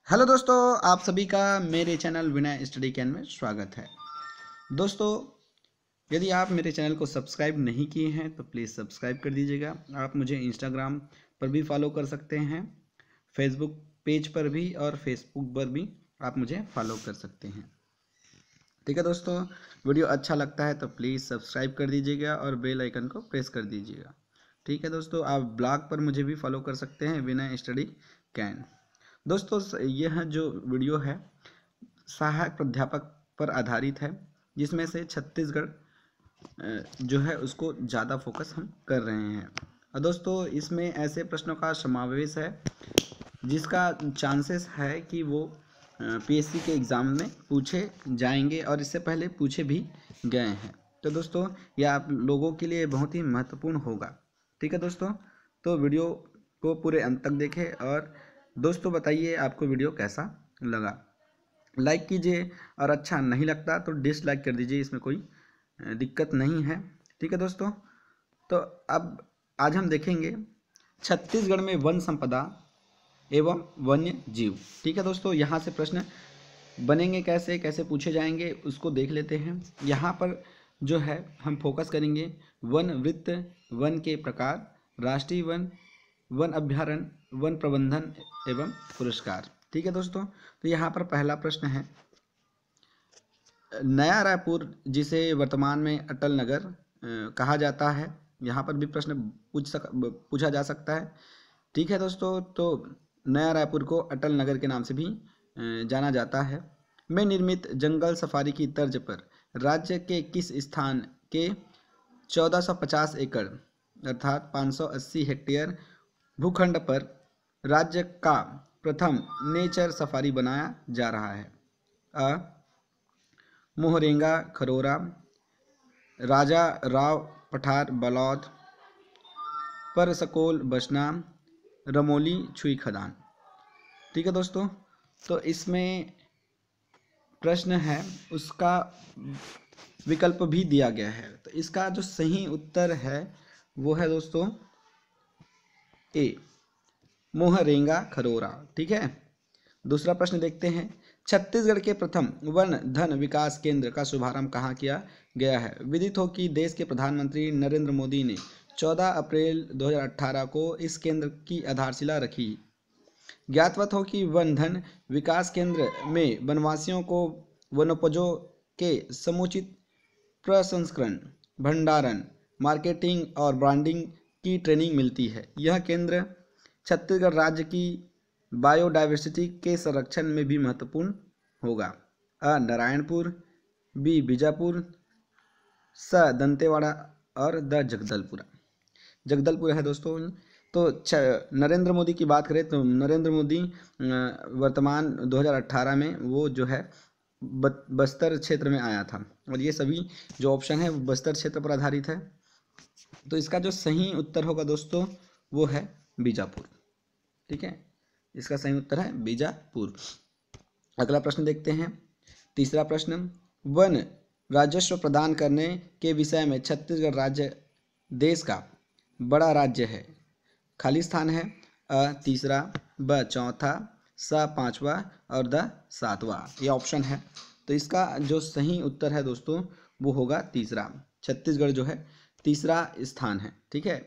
Hello दोस्तों, आप सभी का मेरे चैनल विनय स्टडी कैन में स्वागत है। दोस्तों, यदि आप मेरे चैनल को सब्सक्राइब नहीं किए हैं तो प्लीज़ सब्सक्राइब कर दीजिएगा। आप मुझे इंस्टाग्राम पर भी फॉलो कर सकते हैं, फेसबुक पेज पर भी और फेसबुक पर भी आप मुझे फॉलो कर सकते हैं। ठीक है दोस्तों, वीडियो अच्छा लगता है तो प्लीज़ सब्सक्राइब कर दीजिएगा और बेल आइकन को प्रेस कर दीजिएगा। ठीक है दोस्तों, आप ब्लॉग पर मुझे भी फॉलो कर सकते हैं, विनय स्टडी कैन। दोस्तों, यह जो वीडियो है सहायक प्राध्यापक पर आधारित है, जिसमें से छत्तीसगढ़ जो है उसको ज़्यादा फोकस हम कर रहे हैं। और दोस्तों, इसमें ऐसे प्रश्नों का समावेश है जिसका चांसेस है कि वो पीएससी के एग्ज़ाम में पूछे जाएंगे और इससे पहले पूछे भी गए हैं। तो दोस्तों, यह आप लोगों के लिए बहुत ही महत्वपूर्ण होगा। ठीक है दोस्तों, तो वीडियो को पूरे अंत तक देखें और दोस्तों बताइए आपको वीडियो कैसा लगा। लाइक कीजिए और अच्छा नहीं लगता तो डिसलाइक कर दीजिए, इसमें कोई दिक्कत नहीं है। ठीक है दोस्तों, तो अब आज हम देखेंगे छत्तीसगढ़ में वन संपदा एवं वन्य जीव। ठीक है दोस्तों, यहाँ से प्रश्न बनेंगे, कैसे कैसे पूछे जाएंगे उसको देख लेते हैं। यहाँ पर जो है हम फोकस करेंगे वन वृत्त, वन के प्रकार, राष्ट्रीय वन, वन अभ्यारण्य, वन प्रबंधन एवं पुरस्कार। ठीक है दोस्तों, तो यहाँ पर पहला प्रश्न है, नया रायपुर जिसे वर्तमान में अटल नगर कहा जाता है। यहाँ पर भी प्रश्न पूछा जा सकता है। ठीक है दोस्तों, तो नया रायपुर को अटल नगर के नाम से भी जाना जाता है। में निर्मित जंगल सफारी की तर्ज पर राज्य के किस स्थान के 1450 एकड़ अर्थात 580 हेक्टेयर भूखंड पर राज्य का प्रथम नेचर सफारी बनाया जा रहा है? अ मोहरेंगा खरोरा, राजा राव पठार बलौद, परसकोल बसना, रमोली छुई खदान। ठीक है दोस्तों, तो इसमें प्रश्न है उसका विकल्प भी दिया गया है। तो इसका जो सही उत्तर है वो है दोस्तों ए, मोहरेंगा खरोरा। ठीक है, दूसरा प्रश्न देखते हैं, छत्तीसगढ़ के प्रथम वन धन विकास केंद्र का शुभारंभ कहाँ किया गया है? विदित हो कि देश के प्रधानमंत्री नरेंद्र मोदी ने 14 अप्रैल 2018 को इस केंद्र की आधारशिला रखी। ज्ञातवत हो कि वन धन विकास केंद्र में वनवासियों को वनोपजों के समुचित प्रसंस्करण, भंडारण, मार्केटिंग और ब्रांडिंग की ट्रेनिंग मिलती है। यह केंद्र छत्तीसगढ़ राज्य की बायोडायवर्सिटी के संरक्षण में भी महत्वपूर्ण होगा। अ नारायणपुर, बी बीजापुर, स दंतेवाड़ा और द जगदलपुरा। जगदलपुर है दोस्तों। तो नरेंद्र मोदी की बात करें तो नरेंद्र मोदी वर्तमान 2018 में वो जो है बस्तर क्षेत्र में आया था और ये सभी जो ऑप्शन है वो बस्तर क्षेत्र पर आधारित है। तो इसका जो सही उत्तर होगा दोस्तों वो है बीजापुर। ठीक है, इसका सही उत्तर है बीजापुर। अगला प्रश्न देखते हैं, तीसरा प्रश्न, वन राजस्व प्रदान करने के विषय में छत्तीसगढ़ राज्य देश का बड़ा राज्य है। खाली स्थान है अ तीसरा, ब चौथा, स पांचवा और द सातवां। ये ऑप्शन है। तो इसका जो सही उत्तर है दोस्तों वो होगा तीसरा। छत्तीसगढ़ जो है तीसरा स्थान है। ठीक है,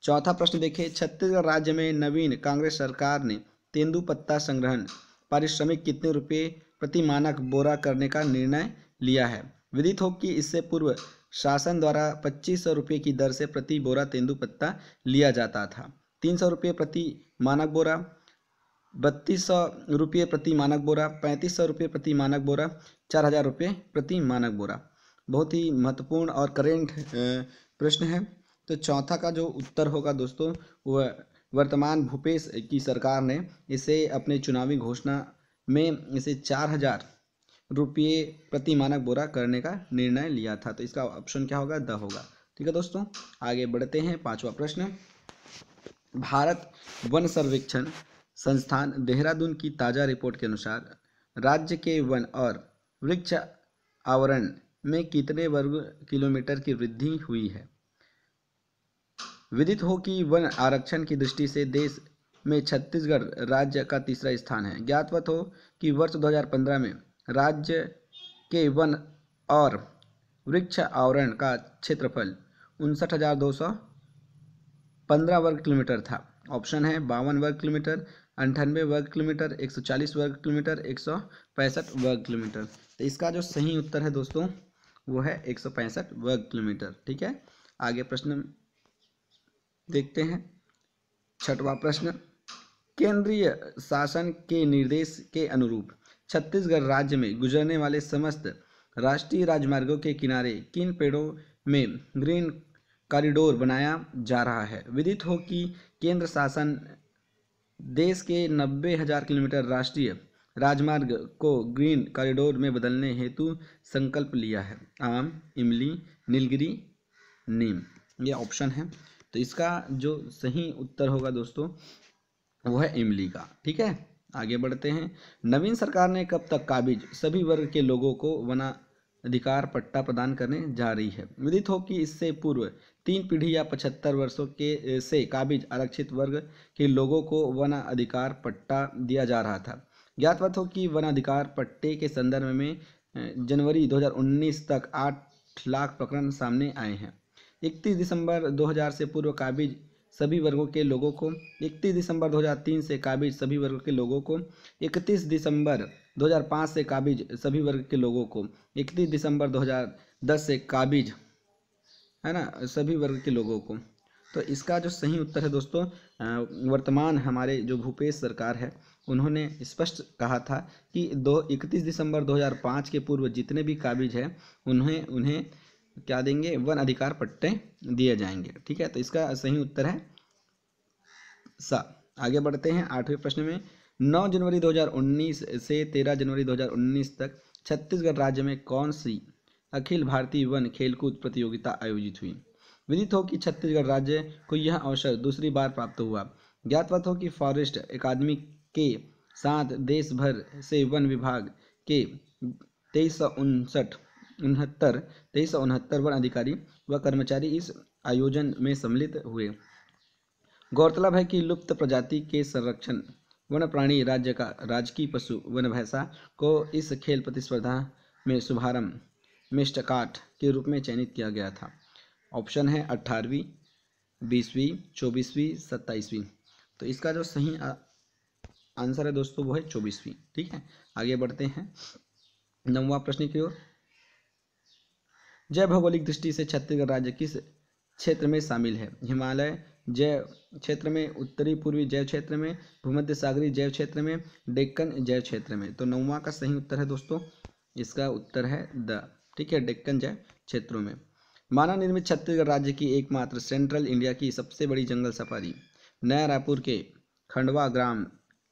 चौथा प्रश्न देखिए, छत्तीसगढ़ राज्य में नवीन कांग्रेस सरकार ने तेंदुपत्ता संग्रहण पारिश्रमिक कितने रुपये प्रति मानक बोरा करने का निर्णय लिया है? विदित हो कि इससे पूर्व शासन द्वारा 2500 रुपये की दर से प्रति बोरा तेंदुपत्ता लिया जाता था। 300 रुपये प्रति मानक बोरा, 3200 रुपये प्रति मानक बोरा, 3500 रुपये प्रति मानक बोरा, 4000 रुपये प्रति मानक बोरा। बहुत ही महत्वपूर्ण और करेंट प्रश्न है। तो चौथा का जो उत्तर होगा दोस्तों वह वर्तमान भूपेश की सरकार ने इसे अपने चुनावी घोषणा में इसे 4000 रुपये प्रति मानक बोरा करने का निर्णय लिया था। तो इसका ऑप्शन क्या होगा? द होगा। ठीक है दोस्तों, आगे बढ़ते हैं। पांचवा प्रश्न, भारत वन सर्वेक्षण संस्थान देहरादून की ताज़ा रिपोर्ट के अनुसार राज्य के वन और वृक्ष आवरण में कितने वर्ग किलोमीटर की वृद्धि हुई है? विदित हो कि वन आरक्षण की दृष्टि से देश में छत्तीसगढ़ राज्य का तीसरा स्थान है। ज्ञातवत हो कि वर्ष 2015 में राज्य के वन और वृक्ष आवरण का क्षेत्रफल 59,215 वर्ग किलोमीटर था। ऑप्शन है 52 वर्ग किलोमीटर, 98 वर्ग किलोमीटर, 140 वर्ग किलोमीटर, 165 वर्ग किलोमीटर। तो इसका जो सही उत्तर है दोस्तों वो है 165 वर्ग किलोमीटर। ठीक है, आगे प्रश्न देखते हैं। छठवां प्रश्न, केंद्रीय शासन के निर्देश के अनुरूप छत्तीसगढ़ राज्य में गुजरने वाले समस्त राष्ट्रीय राजमार्गों के किनारे किन पेड़ों में ग्रीन कॉरिडोर बनाया जा रहा है। विदित हो कि केंद्र शासन देश के 90,000 किलोमीटर राष्ट्रीय राजमार्ग को ग्रीन कॉरिडोर में बदलने हेतु संकल्प लिया है। आम, इमली, नीलगिरी, नीम, ये ऑप्शन है। तो इसका जो सही उत्तर होगा दोस्तों वो है इमली का। ठीक है, आगे बढ़ते हैं। नवीन सरकार ने कब तक काबिज सभी वर्ग के लोगों को वनाधिकार पट्टा प्रदान करने जा रही है। विदित हो कि इससे पूर्व 3 पीढ़ी या 75 वर्षों के से काबिज आरक्षित वर्ग के लोगों को वनाधिकार पट्टा दिया जा रहा था। ज्ञातवत हो कि वनाधिकार पट्टे के संदर्भ में जनवरी 2019 तक 8 लाख प्रकरण सामने आए हैं। 31 दिसंबर 2000 से पूर्व काबिज सभी वर्गों के लोगों को, 31 दिसंबर 2003 से काबिज सभी वर्गों के लोगों को, 31 दिसंबर 2005 से काबिज सभी वर्ग के लोगों को, 31 दिसंबर 2010 से काबिज है ना सभी वर्ग के लोगों को। तो इसका जो सही उत्तर है दोस्तों वर्तमान हमारे जो भूपेश सरकार है उन्होंने स्पष्ट कहा था कि 31 दिसंबर 2005 के पूर्व जितने भी काबिज हैं उन्हें क्या देंगे, वन अधिकार पट्टे दिए जाएंगे। ठीक है, तो इसका सही उत्तर है सा। आगे बढ़ते हैं 8वें प्रश्न में। 9 जनवरी 2019 से 13 जनवरी 2019 तक छत्तीसगढ़ राज्य में कौन सी अखिल भारतीय वन खेलकूद प्रतियोगिता आयोजित हुई। विदित हो कि छत्तीसगढ़ राज्य को यह अवसर दूसरी बार प्राप्त हुआ। ज्ञातवत हो कि फॉरेस्ट अकादमी के साथ देश भर से वन विभाग के 2369 वन अधिकारी व कर्मचारी इस आयोजन में सम्मिलित हुए। गौरतलब है कि लुप्त प्रजाति के संरक्षण वन प्राणी राज्य का राजकीय पशु वन भैंसा को इस खेल प्रतिस्पर्धा में शुभारंभ मेस्टकाट के रूप में चयनित किया गया था। ऑप्शन है 18वीं, 20वीं, 24वीं, 27वीं। तो इसका जो सही आंसर है दोस्तों वो है 24वीं। ठीक है, आगे बढ़ते हैं 9वां प्रश्न की ओर। जैव भौगोलिक दृष्टि से छत्तीसगढ़ राज्य किस क्षेत्र में शामिल है। हिमालय जैव क्षेत्र में, उत्तरी पूर्वी जैव क्षेत्र में, भूमध्य सागरीय जैव क्षेत्र में, डेक्कन जैव क्षेत्र में। तो 9वां का सही उत्तर है दोस्तों, इसका उत्तर है द। ठीक है, डेक्कन जैव क्षेत्रों में। मानव निर्मित छत्तीसगढ़ राज्य की एकमात्र सेंट्रल इंडिया की सबसे बड़ी जंगल सफारी नया रायपुर के खंडवा ग्राम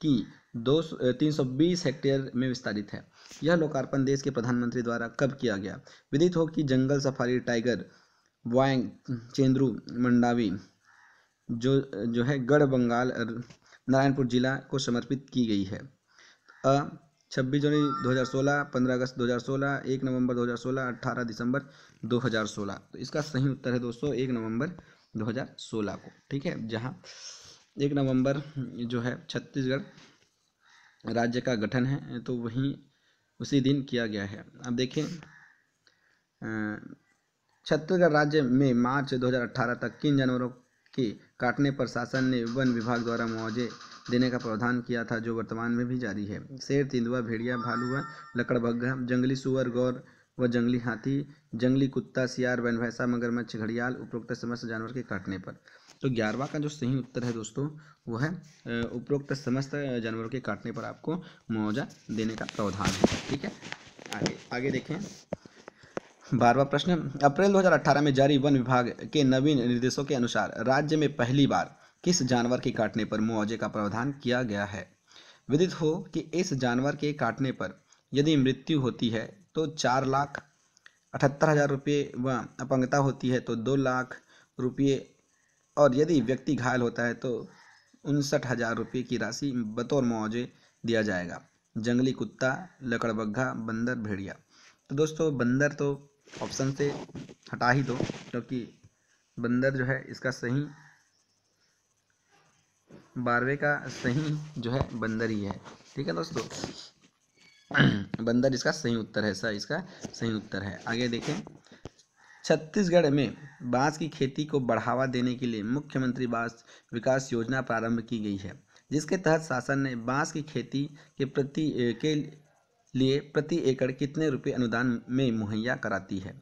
की 320 हेक्टेयर में विस्तारित है। यह लोकार्पण देश के प्रधानमंत्री द्वारा कब किया गया। विदित हो कि जंगल सफारी टाइगर वायंग चेंद्रू मंडावी जो है गढ़ बंगाल नारायणपुर जिला को समर्पित की गई है। 26 जनवरी 2016, 15 अगस्त 2016, 1 नवंबर 2016, 18 दिसंबर 2016। तो इसका सही उत्तर है दोस्तों 1 नवंबर 2016 को। ठीक है, जहां 1 नवंबर जो है छत्तीसगढ़ राज्य का गठन है तो वहीं उसी दिन किया गया है। अब देखें छत्तीसगढ़ राज्य में मार्च 2018 तक किन जानवरों के काटने पर शासन ने वन विभाग द्वारा मुआवजे देने का प्रावधान किया था जो वर्तमान में भी जारी है। शेर, तेंदुआ, भेड़िया, भालू व लकड़बग्घा, जंगली सुअर, गौर व जंगली हाथी, जंगली कुत्ता, सियार, वन भैंसा, मगरमच्छ, घड़ियाल, उपरोक्त समस्त जानवर के काटने पर। तो 11वां का जो सही उत्तर है दोस्तों वो है उपरोक्त समस्त जानवरों के काटने पर आपको मुआवजा देने का प्रावधान है। ठीक है, आगे देखें 12वां प्रश्न। अप्रैल 2018 में जारी वन विभाग के नवीन निर्देशों के अनुसार राज्य में पहली बार किस जानवर के काटने पर मुआवजे का प्रावधान किया गया है। विदित हो कि इस जानवर के काटने पर यदि मृत्यु होती है तो 4,78,000 रुपये व अपंगता होती है तो 2 लाख रुपये और यदि व्यक्ति घायल होता है तो 59,000 रुपये की राशि बतौर मुआवजे दिया जाएगा। जंगली कुत्ता, लकड़बग्घा, बंदर, भेड़िया। तो दोस्तों बंदर तो ऑप्शन से हटा ही दो क्योंकि बंदर जो है इसका सही 12वें का सही जो है बंदर ही है। ठीक है दोस्तों, बंदर इसका सही उत्तर है, सर इसका सही उत्तर है। आगे देखें, छत्तीसगढ़ में बांस की खेती को बढ़ावा देने के लिए मुख्यमंत्री बांस विकास योजना प्रारंभ की गई है, जिसके तहत शासन ने बांस की खेती के लिए प्रति एकड़ कितने रुपए अनुदान में मुहैया कराती है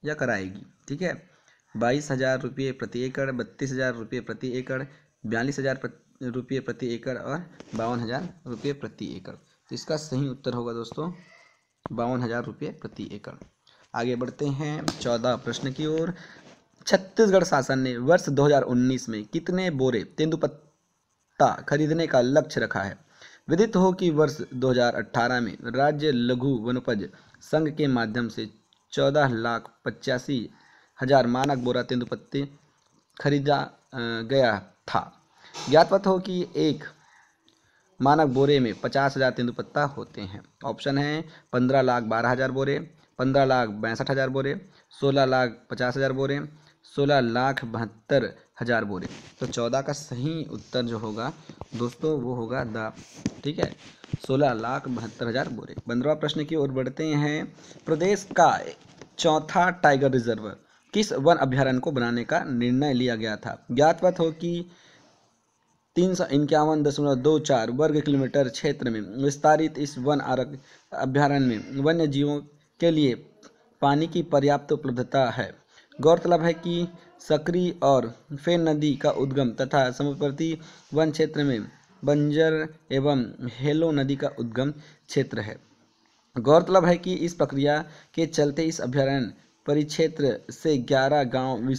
या कराएगी। ठीक है, 22,000 रुपये प्रति एकड़, 32,000 रुपये प्रति एकड़, 42,000 रुपये प्रति एकड़ और 52,000 रुपये प्रति एकड़। तो इसका सही उत्तर होगा दोस्तों 52,000 रुपये प्रति एकड़। आगे बढ़ते हैं 14 प्रश्न की ओर। छत्तीसगढ़ शासन ने वर्ष 2019 में कितने बोरे तेंदुपत्ता खरीदने का लक्ष्य रखा है। विदित हो कि वर्ष 2018 में राज्य लघु वनोपज संघ के माध्यम से 14,85,000 मानक बोरा तेंदुपत्ते खरीदा गया था। ज्ञातवत हो कि एक मानक बोरे में 50,000 तेंदुपत्ता होते हैं। ऑप्शन है 15,12,000 बोरे, 15,62,000 बोरे, 16,50,000 बोरे, 16,72,000 बोरे। तो 14 का सही उत्तर जो होगा दोस्तों वो होगा द, ठीक है, 16,72,000 बोरे। 15वां प्रश्न की ओर बढ़ते हैं। प्रदेश का चौथा टाइगर रिजर्व किस वन अभ्यारण्य को बनाने का निर्णय लिया गया था। ज्ञातवत हो कि 351.24 वर्ग किलोमीटर क्षेत्र में विस्तारित इस वन अभ्यारण्य में वन्य जीवों के लिए पानी की पर्याप्त उपलब्धता है। गौरतलब है कि सकरी और फेन नदी का उद्गम तथा समुद्रवर्ती वन क्षेत्र में बंजर एवं हेलो नदी का उद्गम क्षेत्र है। गौरतलब है कि इस प्रक्रिया के चलते इस अभ्यारण्य परिक्षेत्र से 11 गांव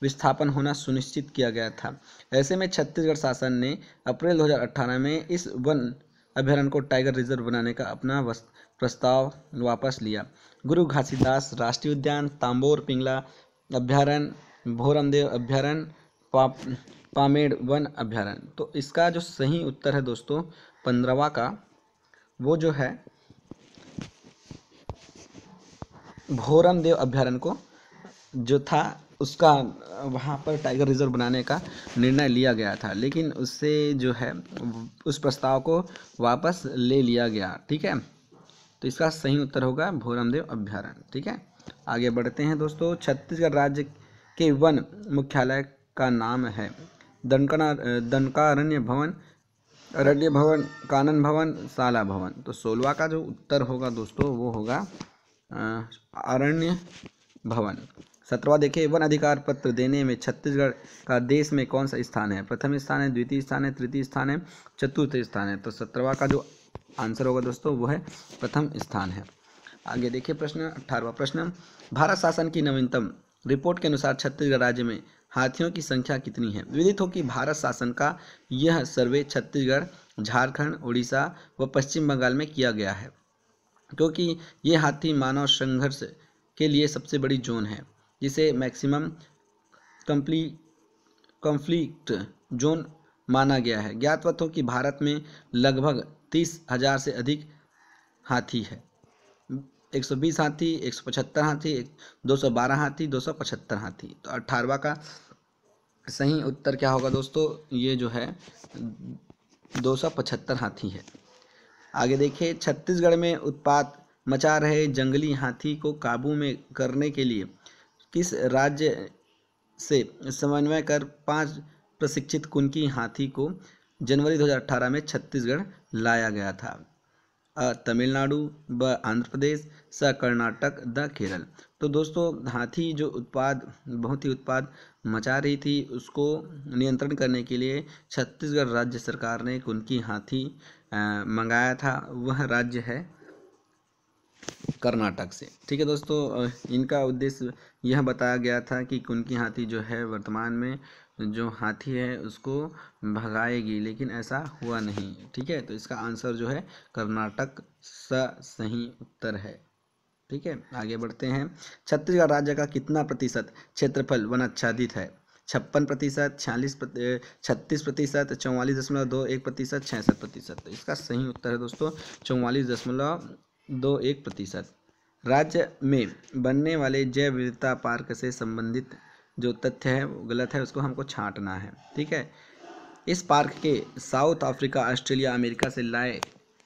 विस्थापन होना सुनिश्चित किया गया था। ऐसे में छत्तीसगढ़ शासन ने अप्रैल 2018 में इस वन अभ्यारण्य को टाइगर रिजर्व बनाने का अपना प्रस्ताव वापस लिया। गुरु घासीदास राष्ट्रीय उद्यान, तांबोर पिंगला अभ्यारण्य, भोरमदेव अभ्यारण्य, पामेड़ वन अभ्यारण्य। तो इसका जो सही उत्तर है दोस्तों 15वां का वो जो है भोरमदेव अभ्यारण्य को जो था उसका वहाँ पर टाइगर रिजर्व बनाने का निर्णय लिया गया था, लेकिन उससे जो है उस प्रस्ताव को वापस ले लिया गया। ठीक है, तो इसका सही उत्तर होगा भोरमदेव अभ्यारण्य। ठीक है, आगे बढ़ते हैं दोस्तों। छत्तीसगढ़ राज्य के वन मुख्यालय का नाम है दंडकारण्य भवन, अरण्य भवन, कानन भवन, शाला भवन। तो 16वां का जो उत्तर होगा दोस्तों वो होगा अरण्य भवन। 17वां देखिए, वन अधिकार पत्र देने में छत्तीसगढ़ का देश में कौन सा स्थान है। प्रथम स्थान है, द्वितीय स्थान है, तृतीय स्थान है, चतुर्थ स्थान है। तो 17वां का जो आंसर होगा दोस्तों वो है प्रथम स्थान है। आगे देखिए प्रश्न 18वां प्रश्न, भारत शासन की नवीनतम रिपोर्ट के अनुसार छत्तीसगढ़ राज्य में हाथियों की संख्या कितनी है। विदित हो कि भारत शासन का यह सर्वे छत्तीसगढ़, झारखंड, उड़ीसा व पश्चिम बंगाल में किया गया है, क्योंकि ये हाथी मानव संघर्ष के लिए सबसे बड़ी जोन है, जिसे मैक्सिमम कॉन्फ्लिक्ट जोन माना गया है। ज्ञातवत हो कि भारत में लगभग 30,000 से अधिक हाथी है। 120 हाथी, 175 हाथी, 212 हाथी, 275 हाथी। तो 18वां का सही उत्तर क्या होगा दोस्तों, ये जो है 275 हाथी है। आगे देखिए, छत्तीसगढ़ में उत्पात मचा रहे जंगली हाथी को काबू में करने के लिए किस राज्य से समन्वय कर 5 प्रशिक्षित कुनकी हाथी को जनवरी 2018 में छत्तीसगढ़ लाया गया था। तमिलनाडु, ब आंध्र प्रदेश, स कर्नाटक, द केरल। तो दोस्तों हाथी जो बहुत ही उत्पाद मचा रही थी उसको नियंत्रण करने के लिए छत्तीसगढ़ राज्य सरकार ने कुनकी हाथी मंगाया था। वह राज्य है कर्नाटक से। ठीक है दोस्तों, इनका उद्देश्य यह बताया गया था कि कुनकी हाथी जो है वर्तमान में जो हाथी है उसको भगाएगी, लेकिन ऐसा हुआ नहीं। ठीक है, तो इसका आंसर जो है कर्नाटक सही उत्तर है। ठीक है, आगे बढ़ते हैं। छत्तीसगढ़ राज्य का कितना प्रतिशत क्षेत्रफल वनाच्छादित है। 56%, 36%, 44.21%, 66%। तो इसका सही उत्तर है दोस्तों 44.21%। राज्य में बनने वाले जैव विविधता पार्क से संबंधित जो तथ्य है वो गलत है, उसको हमको छांटना है। ठीक है, इस पार्क के साउथ अफ्रीका, ऑस्ट्रेलिया, अमेरिका से लाए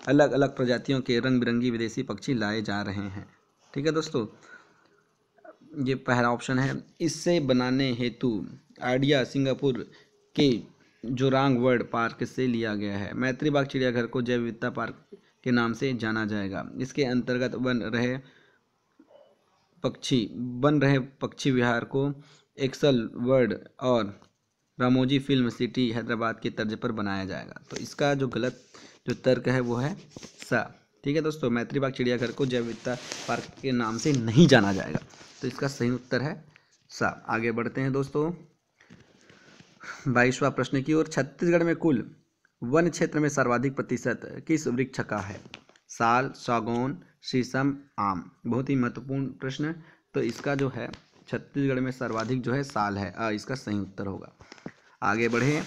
अलग अलग प्रजातियों के रंग बिरंगी विदेशी पक्षी लाए जा रहे हैं। ठीक है दोस्तों, ये पहला ऑप्शन है। इससे बनाने हेतु आइडिया सिंगापुर के जोरांग बर्ड पार्क से लिया गया है। मैत्री बाग चिड़ियाघर को जैव विविधता पार्क के नाम से जाना जाएगा। इसके अंतर्गत बन रहे पक्षी विहार को एक्सल वर्ल्ड और रामोजी फिल्म सिटी हैदराबाद के तर्ज पर बनाया जाएगा। तो इसका जो गलत जो तर्क है वो है सा। ठीक है दोस्तों, मैत्री बाग चिड़ियाघर को जैव विविधता पार्क के नाम से नहीं जाना जाएगा। तो इसका सही उत्तर है सा। आगे बढ़ते हैं दोस्तों 22वां प्रश्न की ओर। छत्तीसगढ़ में कुल वन क्षेत्र में सर्वाधिक प्रतिशत किस वृक्ष का है? साल, सागौन, शीशम, आम। बहुत ही महत्वपूर्ण प्रश्न। तो इसका जो है छत्तीसगढ़ में सर्वाधिक जो है साल है। इसका सही उत्तर होगा। आगे बढ़े।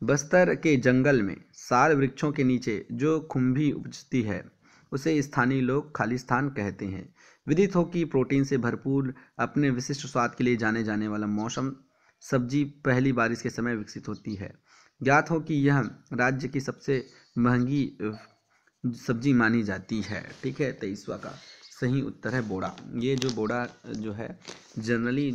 बस्तर के जंगल में साल वृक्षों के नीचे जो खुम्भी उपजती है उसे स्थानीय लोग खालिस्तान कहते हैं। विदित हो कि प्रोटीन से भरपूर अपने विशिष्ट स्वाद के लिए जाने जाने वाला मौसम सब्जी पहली बारिश के समय विकसित होती है। ज्ञात हो कि यह राज्य की सबसे महंगी सब्जी मानी जाती है। ठीक है, 23वां का सही उत्तर है बोड़ा। ये जो बोड़ा जो है जनरली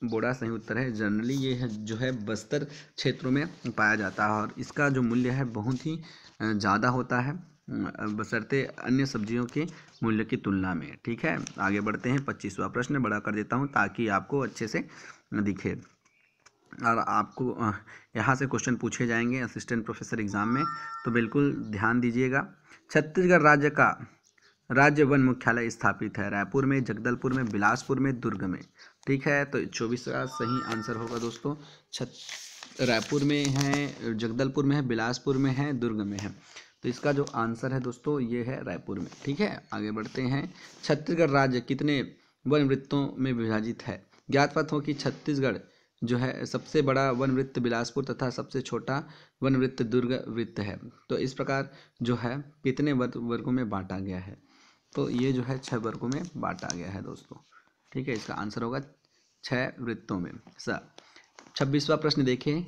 बोड़ा सही उत्तर है। जनरली ये है जो है बस्तर क्षेत्रों में पाया जाता है और इसका जो मूल्य है बहुत ही ज़्यादा होता है बशर्ते अन्य सब्जियों के मूल्य की तुलना में। ठीक है, आगे बढ़ते हैं 25वां प्रश्न बड़ा कर देता हूँ ताकि आपको अच्छे से दिखे और आपको यहाँ से क्वेश्चन पूछे जाएंगे असिस्टेंट प्रोफेसर एग्जाम में, तो बिल्कुल ध्यान दीजिएगा। छत्तीसगढ़ राज्य का राज्य वन मुख्यालय स्थापित है रायपुर में, जगदलपुर में, बिलासपुर में, दुर्ग में। ठीक है, तो 24 का सही आंसर होगा दोस्तों। रायपुर में है, जगदलपुर में है, बिलासपुर में है, दुर्ग में है। तो इसका जो आंसर है दोस्तों ये है रायपुर में। ठीक है, आगे बढ़ते हैं। छत्तीसगढ़ राज्य कितने वन वृत्तों में विभाजित है? ज्ञात हो कि छत्तीसगढ़ जो है सबसे बड़ा वन वृत्त बिलासपुर तथा सबसे छोटा वन वृत्त दुर्ग वृत्त है। तो इस प्रकार जो है कितने वर्गों में बांटा गया है? तो ये जो है 6 वर्गों में बांटा गया है दोस्तों। ठीक है, इसका आंसर होगा 6 वृत्तों में। 26वां प्रश्न देखें।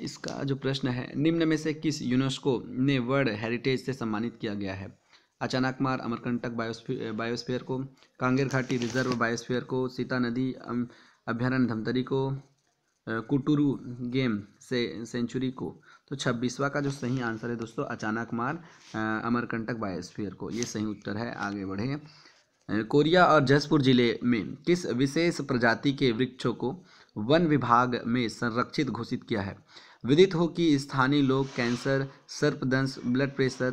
इसका जो प्रश्न है, निम्न में से किस यूनेस्को ने वर्ल्ड हेरिटेज से सम्मानित किया गया है? अचानकमार अमरकंटक बायोस्फीयर को, कांगेर घाटी रिजर्व बायोस्फीयर को, सीता नदी अभ्यारण्य धमतरी को, कुटुरु गेम सेंचुरी को। तो 26वां का जो सही आंसर है दोस्तों अचानकमार अमरकंटक बायोस्फीयर को, ये सही उत्तर है। आगे बढ़े। कोरिया और जसपुर जिले में किस विशेष प्रजाति के वृक्षों को वन विभाग में संरक्षित घोषित किया है? विदित हो कि स्थानीय लोग कैंसर, सर्पदंश, ब्लड प्रेशर,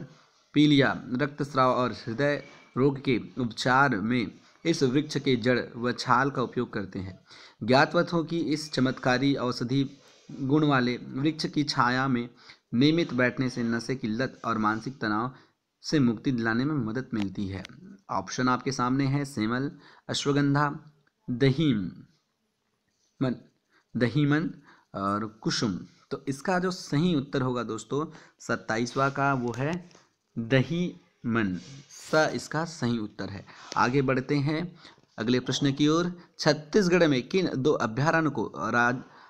पीलिया, रक्तस्राव और हृदय रोग के उपचार में इस वृक्ष के जड़ व छाल का उपयोग करते हैं। ज्ञातवत हो कि इस चमत्कारी औषधि गुण वाले वृक्ष की छाया में नियमित बैठने से नशे की लत और मानसिक तनाव से मुक्ति दिलाने में मदद मिलती है। ऑप्शन आपके सामने है सेमल, अश्वगंधा, दहीमन और कुसुम। तो इसका जो सही उत्तर होगा दोस्तों 27वां का वो है दहीमन। इसका सही उत्तर है। आगे बढ़ते हैं अगले प्रश्न की ओर। छत्तीसगढ़ में किन 2 अभ्यारण्य को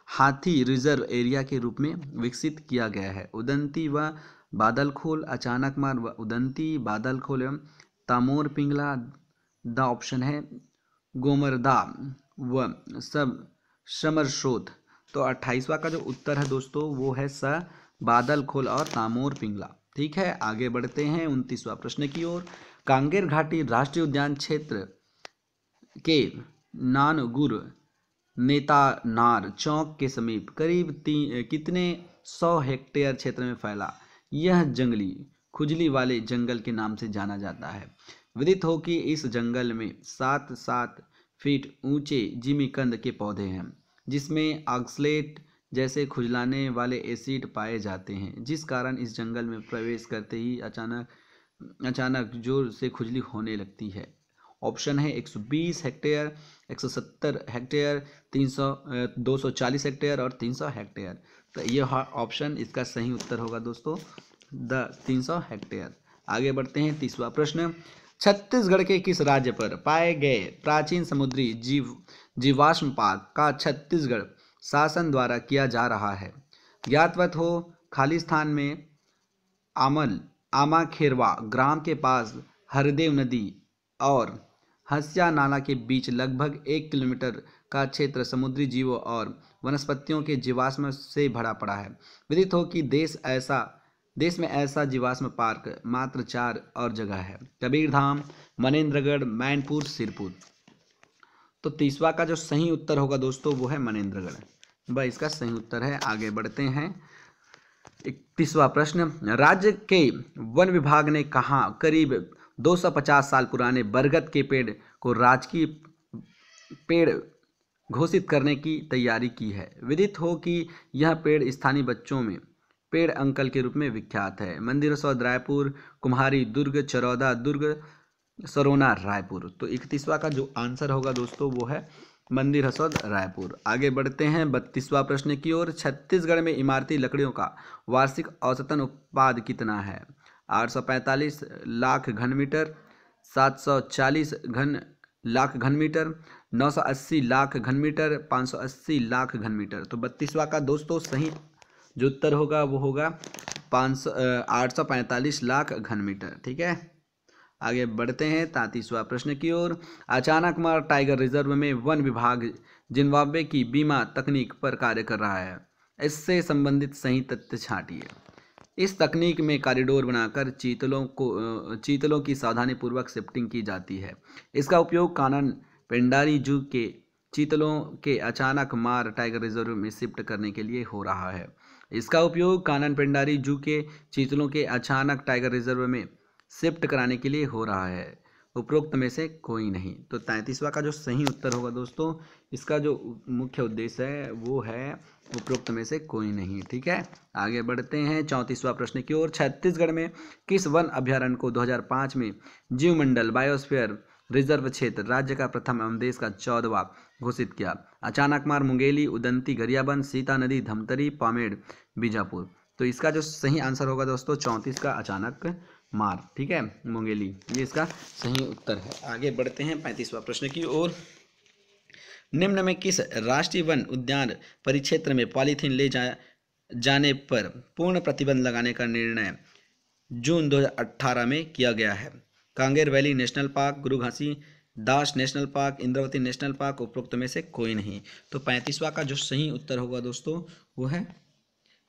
हाथी रिजर्व एरिया के रूप में विकसित किया गया है? उदंती व बादलखोल, अचानकमार व उदंती, बादलखोल एवं तामोर पिंगला। द ऑप्शन है गोमरदा व सब समरशोध। तो 28वां का जो उत्तर है दोस्तों वो है बादलखोल और तामोर पिंगला। ठीक है, आगे बढ़ते हैं 29वां प्रश्न की ओर। कांगेर घाटी राष्ट्रीय उद्यान क्षेत्र के नानगुर नेतानार चौक के समीप करीब कितने 100 हेक्टेयर क्षेत्र में फैला यह जंगली खुजली वाले जंगल के नाम से जाना जाता है। विदित हो कि इस जंगल में 7-7 फीट ऊंचे जिमीकंद के पौधे हैं जिसमें ऑक्सलेट जैसे खुजलाने वाले एसिड पाए जाते हैं, जिस कारण इस जंगल में प्रवेश करते ही अचानक जोर से खुजली होने लगती है। ऑप्शन है 120 हेक्टेयर, 170 हेक्टेयर, 240 हेक्टेयर और 300 हेक्टेयर। तो ये ऑप्शन इसका सही उत्तर होगा दोस्तों 300 हेक्टेयर। आगे बढ़ते हैं 30वां प्रश्न। छत्तीसगढ़ के किस राज्य पर पाए गए प्राचीन समुद्री जीवाश्म पार्क का छत्तीसगढ़ शासन द्वारा किया जा रहा है? ज्ञातवत हो खालिस्तान में आमा खेरवा ग्राम के पास हरदेव नदी और हंसिया नाला के बीच लगभग 1 किलोमीटर का क्षेत्र समुद्री जीवों और वनस्पतियों के जीवाश्म से भरा पड़ा है। विदित हो कि देश में ऐसा जीवाश्म पार्क मात्र 4 और जगह है, कबीरधाम, मनेंद्रगढ़, मैनपुर, सिरपुर। तो 30वां का जो सही उत्तर होगा दोस्तों वो है मनेंद्रगढ़, वह इसका सही उत्तर है। आगे बढ़ते हैं। 31वां प्रश्न, राज्य के वन विभाग ने कहा करीब 250 साल पुराने बरगद के पेड़ को राजकीय पेड़ घोषित करने की तैयारी की है। विदित हो कि यह पेड़ स्थानीय बच्चों में पेड़ अंकल के रूप में विख्यात है। मंदिर हसौद रायपुर, कुम्हारी दुर्ग, चरौदा दुर्ग, सरोना रायपुर। तो 31वां का जो आंसर होगा दोस्तों वो है मंदिर हसौद रायपुर। आगे बढ़ते हैं 32वां प्रश्न की ओर। छत्तीसगढ़ में इमारती लकड़ियों का वार्षिक औसतन उत्पाद कितना है? 845 लाख घन मीटर, 740 लाख घन मीटर, 980 लाख घन मीटर, 580 लाख घन मीटर। तो 32वां का दोस्तों सही जो उत्तर होगा वो होगा 845 लाख घन मीटर। ठीक है, आगे बढ़ते हैं 33वां प्रश्न की ओर। अचानकमार टाइगर रिजर्व में वन विभाग जिम्बाब्वे की बीमा तकनीक पर कार्य कर रहा है। इससे संबंधित सही तथ्य छांटिए। इस तकनीक में कॉरिडोर बनाकर चीतलों की सावधानीपूर्वक शिफ्टिंग की जाती है। इसका उपयोग कानन पेंडारी जू के चीतलों के अचानक मार टाइगर रिजर्व में शिफ्ट करने के लिए हो रहा है। इसका उपयोग कानन पेंडारी जू के चीतलों के अचानक टाइगर रिजर्व में शिफ्ट कराने के लिए हो रहा है। उपरोक्त में से कोई नहीं। तो 33वां का जो सही उत्तर होगा दोस्तों, इसका जो मुख्य उद्देश्य है वो है उपरोक्त में से कोई नहीं। ठीक है, आगे बढ़ते हैं 34वां प्रश्न की ओर। छत्तीसगढ़ में किस वन अभ्यारण्य को 2005 में जीवमंडल बायोस्फीयर रिजर्व क्षेत्र राज्य का प्रथम एवं देश का 14वां घोषित किया? अचानकमार, मुंगेली, उदंती, गरियाबंद, सीता नदी, धमतरी, पामेड़, बीजापुर। तो इसका जो सही आंसर होगा दोस्तों 34 का अचानक मार। ठीक है, मुंगेली, ये इसका सही उत्तर है। आगे बढ़ते हैं 35वां प्रश्न की ओर। निम्न में किस राष्ट्रीय वन उद्यान परिक्षेत्र में पॉलीथीन ले जाने पर पूर्ण प्रतिबंध लगाने का निर्णय जून 2018 में किया गया है? कांगेर वैली नेशनल पार्क, गुरु Ghasidas national park, Indravati national park. उपरोक्त में से कोई नहीं। तो 35वां का जो सही उत्तर होगा दोस्तों वो है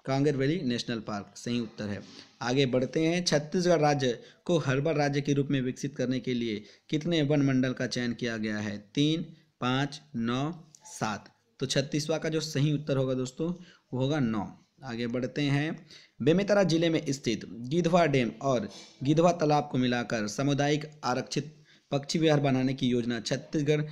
कांगेर वैली नेशनल पार्क, सही उत्तर है। आगे बढ़ते हैं। छत्तीसगढ़ राज्य को हर्बल राज्य के रूप में विकसित करने के लिए कितने वन मंडल का चयन किया गया है? 3, 5, 9, 7। तो 36वां का जो सही उत्तर होगा दोस्तों वो होगा 9। आगे बढ़ते हैं। बेमेतरा जिले में स्थित गिधवा डैम और गिधवा तालाब को मिलाकर सामुदायिक आरक्षित पक्षी विहार बनाने की योजना छत्तीसगढ़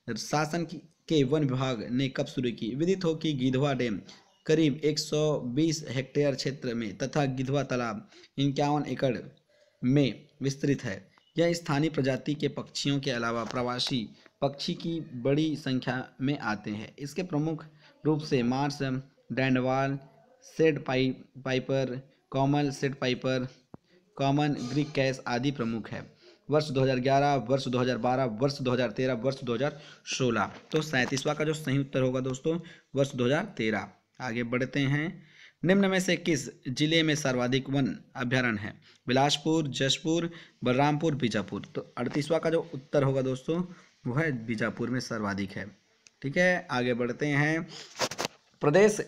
शासन के वन विभाग ने कब शुरू की? विदित हो कि गिधवा डैम करीब 120 हेक्टेयर क्षेत्र में तथा गिधवा तालाब 51 एकड़ में विस्तृत है। यह स्थानीय प्रजाति के पक्षियों के अलावा प्रवासी पक्षी की बड़ी संख्या में आते हैं। इसके प्रमुख रूप से मार्स, डैंडवाल, sandpiper, common sandpiper, common greenshank आदि प्रमुख है। वर्ष 2011, वर्ष 2012, वर्ष 2013, वर्ष 2016। तो 37वां का जो सही उत्तर होगा दोस्तों वर्ष 2013। आगे बढ़ते हैं। निम्न में से किस जिले में सर्वाधिक वन अभ्यारण्य है? बिलासपुर, जशपुर, बलरामपुर, बीजापुर। तो 38वां का जो उत्तर होगा दोस्तों वो है बीजापुर में सर्वाधिक है। ठीक है, आगे बढ़ते हैं। प्रदेश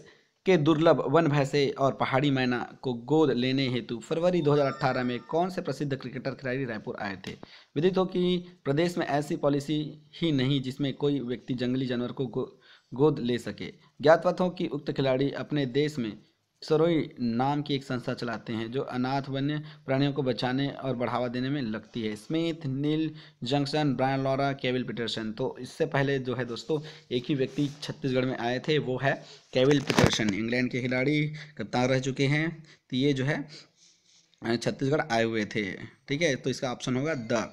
के दुर्लभ वन भैंसे और पहाड़ी मैना को गोद लेने हेतु फरवरी 2018 में कौन से प्रसिद्ध क्रिकेटर खिलाड़ी रायपुर आए थे? विदित हो कि प्रदेश में ऐसी पॉलिसी ही नहीं जिसमें कोई व्यक्ति जंगली जानवर को गोद ले सके। ज्ञातवत हो कि उक्त खिलाड़ी अपने देश में सरोई नाम की एक संस्था चलाते हैं जो अनाथ वन्य प्राणियों को बचाने और बढ़ावा देने में लगती है। Smith, Neil Johnson, Brian Lara, Kevin Pietersen. तो इससे पहले जो है दोस्तों एक ही व्यक्ति छत्तीसगढ़ में आए थे, वो है केविल पीटरसन, इंग्लैंड के खिलाड़ी, कप्तान रह चुके हैं। तो ये जो है छत्तीसगढ़ आए हुए थे। ठीक है, तो इसका ऑप्शन होगा द।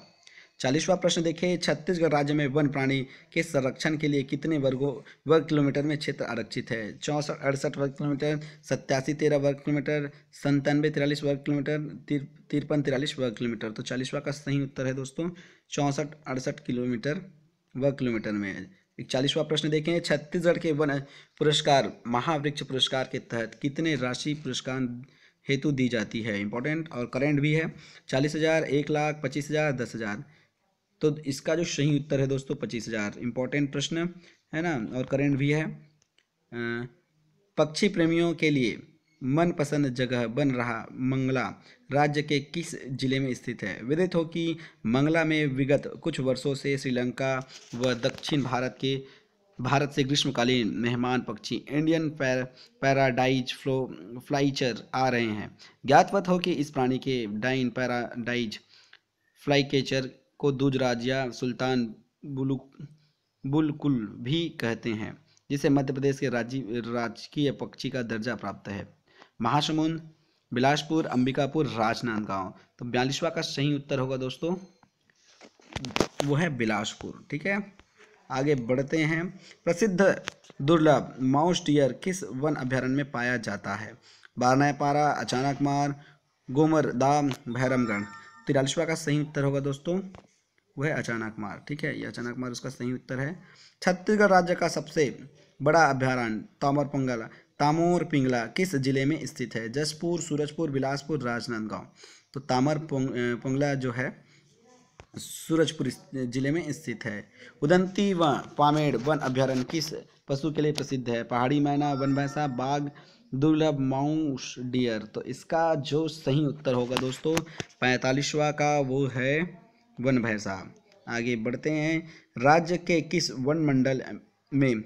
40वां प्रश्न देखिए। छत्तीसगढ़ राज्य में वन प्राणी के संरक्षण के लिए कितने वर्ग किलोमीटर में क्षेत्र आरक्षित है? 64-68 वर्ग किलोमीटर, 87-13 वर्ग किलोमीटर, 97-43 वर्ग किलोमीटर, 53-43 वर्ग किलोमीटर। तो 40वां का सही उत्तर है दोस्तों 64-68 किलोमीटर वर्ग किलोमीटर में 41वां प्रश्न देखें, छत्तीसगढ़ के वन पुरस्कार महावृक्ष पुरस्कार के तहत कितने राशि पुरस्कार हेतु दी जाती है? इंपॉर्टेंट और करेंट भी है। 40,000, 1,00,000, 25,000, 10,000। तो इसका जो सही उत्तर है दोस्तों 25,000। इंपॉर्टेंट प्रश्न है ना, और करेंट भी है। पक्षी प्रेमियों के लिए मनपसंद जगह बन रहा मंगला राज्य के किस जिले में स्थित है? विदित हो कि मंगला में विगत कुछ वर्षों से श्रीलंका व दक्षिण भारत से ग्रीष्मकालीन मेहमान पक्षी इंडियन पैराडाइज फ्लाइचर आ रहे हैं। ज्ञातवत हो कि इस प्राणी के डाइन पैराडाइज फ्लाईकेचर को दूजराज या सुल्तान बुलकुल भी कहते हैं, जिसे मध्य प्रदेश के राजकीय पक्षी का दर्जा प्राप्त है। महासमुंद, बिलासपुर, अंबिकापुर, राजनांदगांव। तो 42वां का सही उत्तर होगा दोस्तों, वो है बिलासपुर। ठीक है, आगे बढ़ते हैं। प्रसिद्ध दुर्लभ माउस डियर किस वन अभ्यारण्य में पाया जाता है? बारनपारा, अचानकमार, गोमरदाम, भैरमगढ़। 43वां का सही उत्तर होगा दोस्तों, वह है अचानकमार। ठीक है, ये अचानकमार उसका सही उत्तर है। छत्तीसगढ़ राज्य का सबसे बड़ा अभ्यारण्य तामोर पिंगला किस जिले में स्थित है? जशपुर, सूरजपुर, बिलासपुर, राजनांदगांव। तो तामर पिंगला जो है सूरजपुर जिले में स्थित है। उदंती व पामेड़ वन अभ्यारण्य किस पशु के लिए प्रसिद्ध है? पहाड़ी मैना, वन भैंसा, बाघ, दुर्लभ माउस डियर। तो इसका जो सही उत्तर होगा दोस्तों 45वां का, वो है वन भैंसा। आगे बढ़ते हैं। राज्य के किस वन मंडल में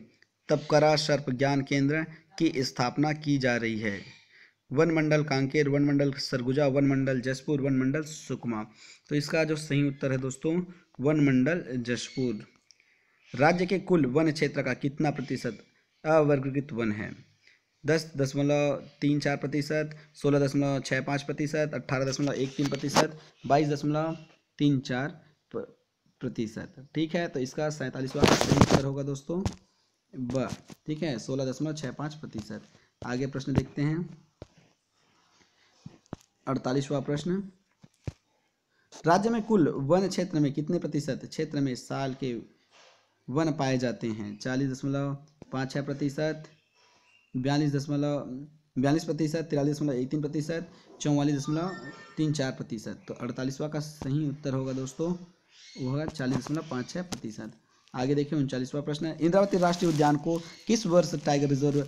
तपकरा सर्प ज्ञान केंद्र की स्थापना की जा रही है? वन मंडल कांकेर, वन मंडल सरगुजा, वन मंडल जशपुर, वन मंडल सुकमा। तो इसका जो सही उत्तर है दोस्तों वन मंडल जशपुर। राज्य के कुल वन क्षेत्र का कितना प्रतिशत अवर्गीकृत वन है? 10.34%, 16.65%, 18.13%, 22.34%। ठीक है, तो इसका 47वां का सही उत्तर होगा दोस्तों ब। ठीक है, 16.65%। आगे प्रश्न देखते हैं। 48वां प्रश्न, राज्य में कुल वन क्षेत्र में कितने प्रतिशत क्षेत्र में साल के वन पाए जाते हैं? 40.56%, 42%, 43.13%, 44.34%। तो 48वां का सही उत्तर होगा दोस्तों वो होगा 40.56%। आगे देखिए 39वां प्रश्न, इंद्रावती राष्ट्रीय उद्यान को किस वर्ष टाइगर रिजर्व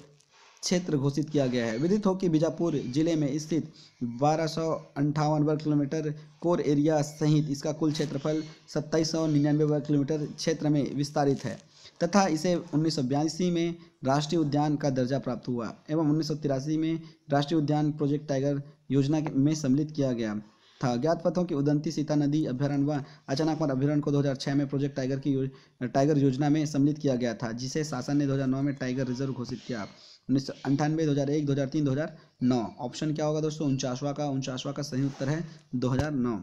क्षेत्र घोषित किया गया है? विदित हो कि बीजापुर जिले में स्थित 1258 वर्ग किलोमीटर कोर एरिया सहित इसका कुल क्षेत्रफल 2799 वर्ग किलोमीटर क्षेत्र में विस्तारित है तथा इसे 1982 में राष्ट्रीय उद्यान का दर्जा प्राप्त हुआ एवं 1983 में राष्ट्रीय उद्यान प्रोजेक्ट टाइगर योजना में सम्मिलित किया गया था। ज्ञात हो कि उदंती सीता नदी अभ्यारण्य व अचानकमार अभ्यारण्य को 2006 में प्रोजेक्ट टाइगर योजना में सम्मिलित किया गया था, जिसे शासन ने 2009 में टाइगर रिजर्व घोषित किया। 1998, 2001, 2003, 2009। ऑप्शन क्या होगा दोस्तों 49वां का सही उत्तर है 2009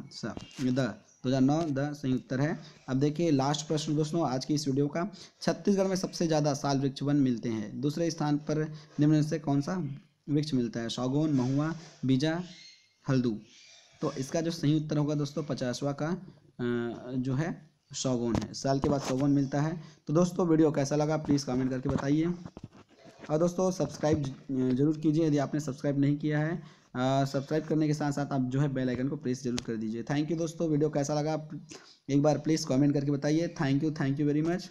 सही उत्तर है। अब देखिए लास्ट प्रश्न दोस्तों आज की इस वीडियो का, छत्तीसगढ़ में सबसे ज़्यादा साल वृक्ष वन मिलते हैं, दूसरे स्थान पर निम्न से कौन सा वृक्ष मिलता है? सागौन, महुआ, बीजा, हल्दू। तो इसका जो सही उत्तर होगा दोस्तों 50वां का जो है सागौन है। साल के बाद सागौन मिलता है। तो दोस्तों वीडियो कैसा लगा प्लीज़ कमेंट करके बताइए, और दोस्तों सब्सक्राइब जरूर कीजिए यदि आपने सब्सक्राइब नहीं किया है। सब्सक्राइब करने के साथ साथ आप जो है बेल आइकन को प्रेस जरूर कर दीजिए। थैंक यू दोस्तों, वीडियो कैसा लगा एक बार प्लीज़ कमेंट करके बताइए। Thank you very much.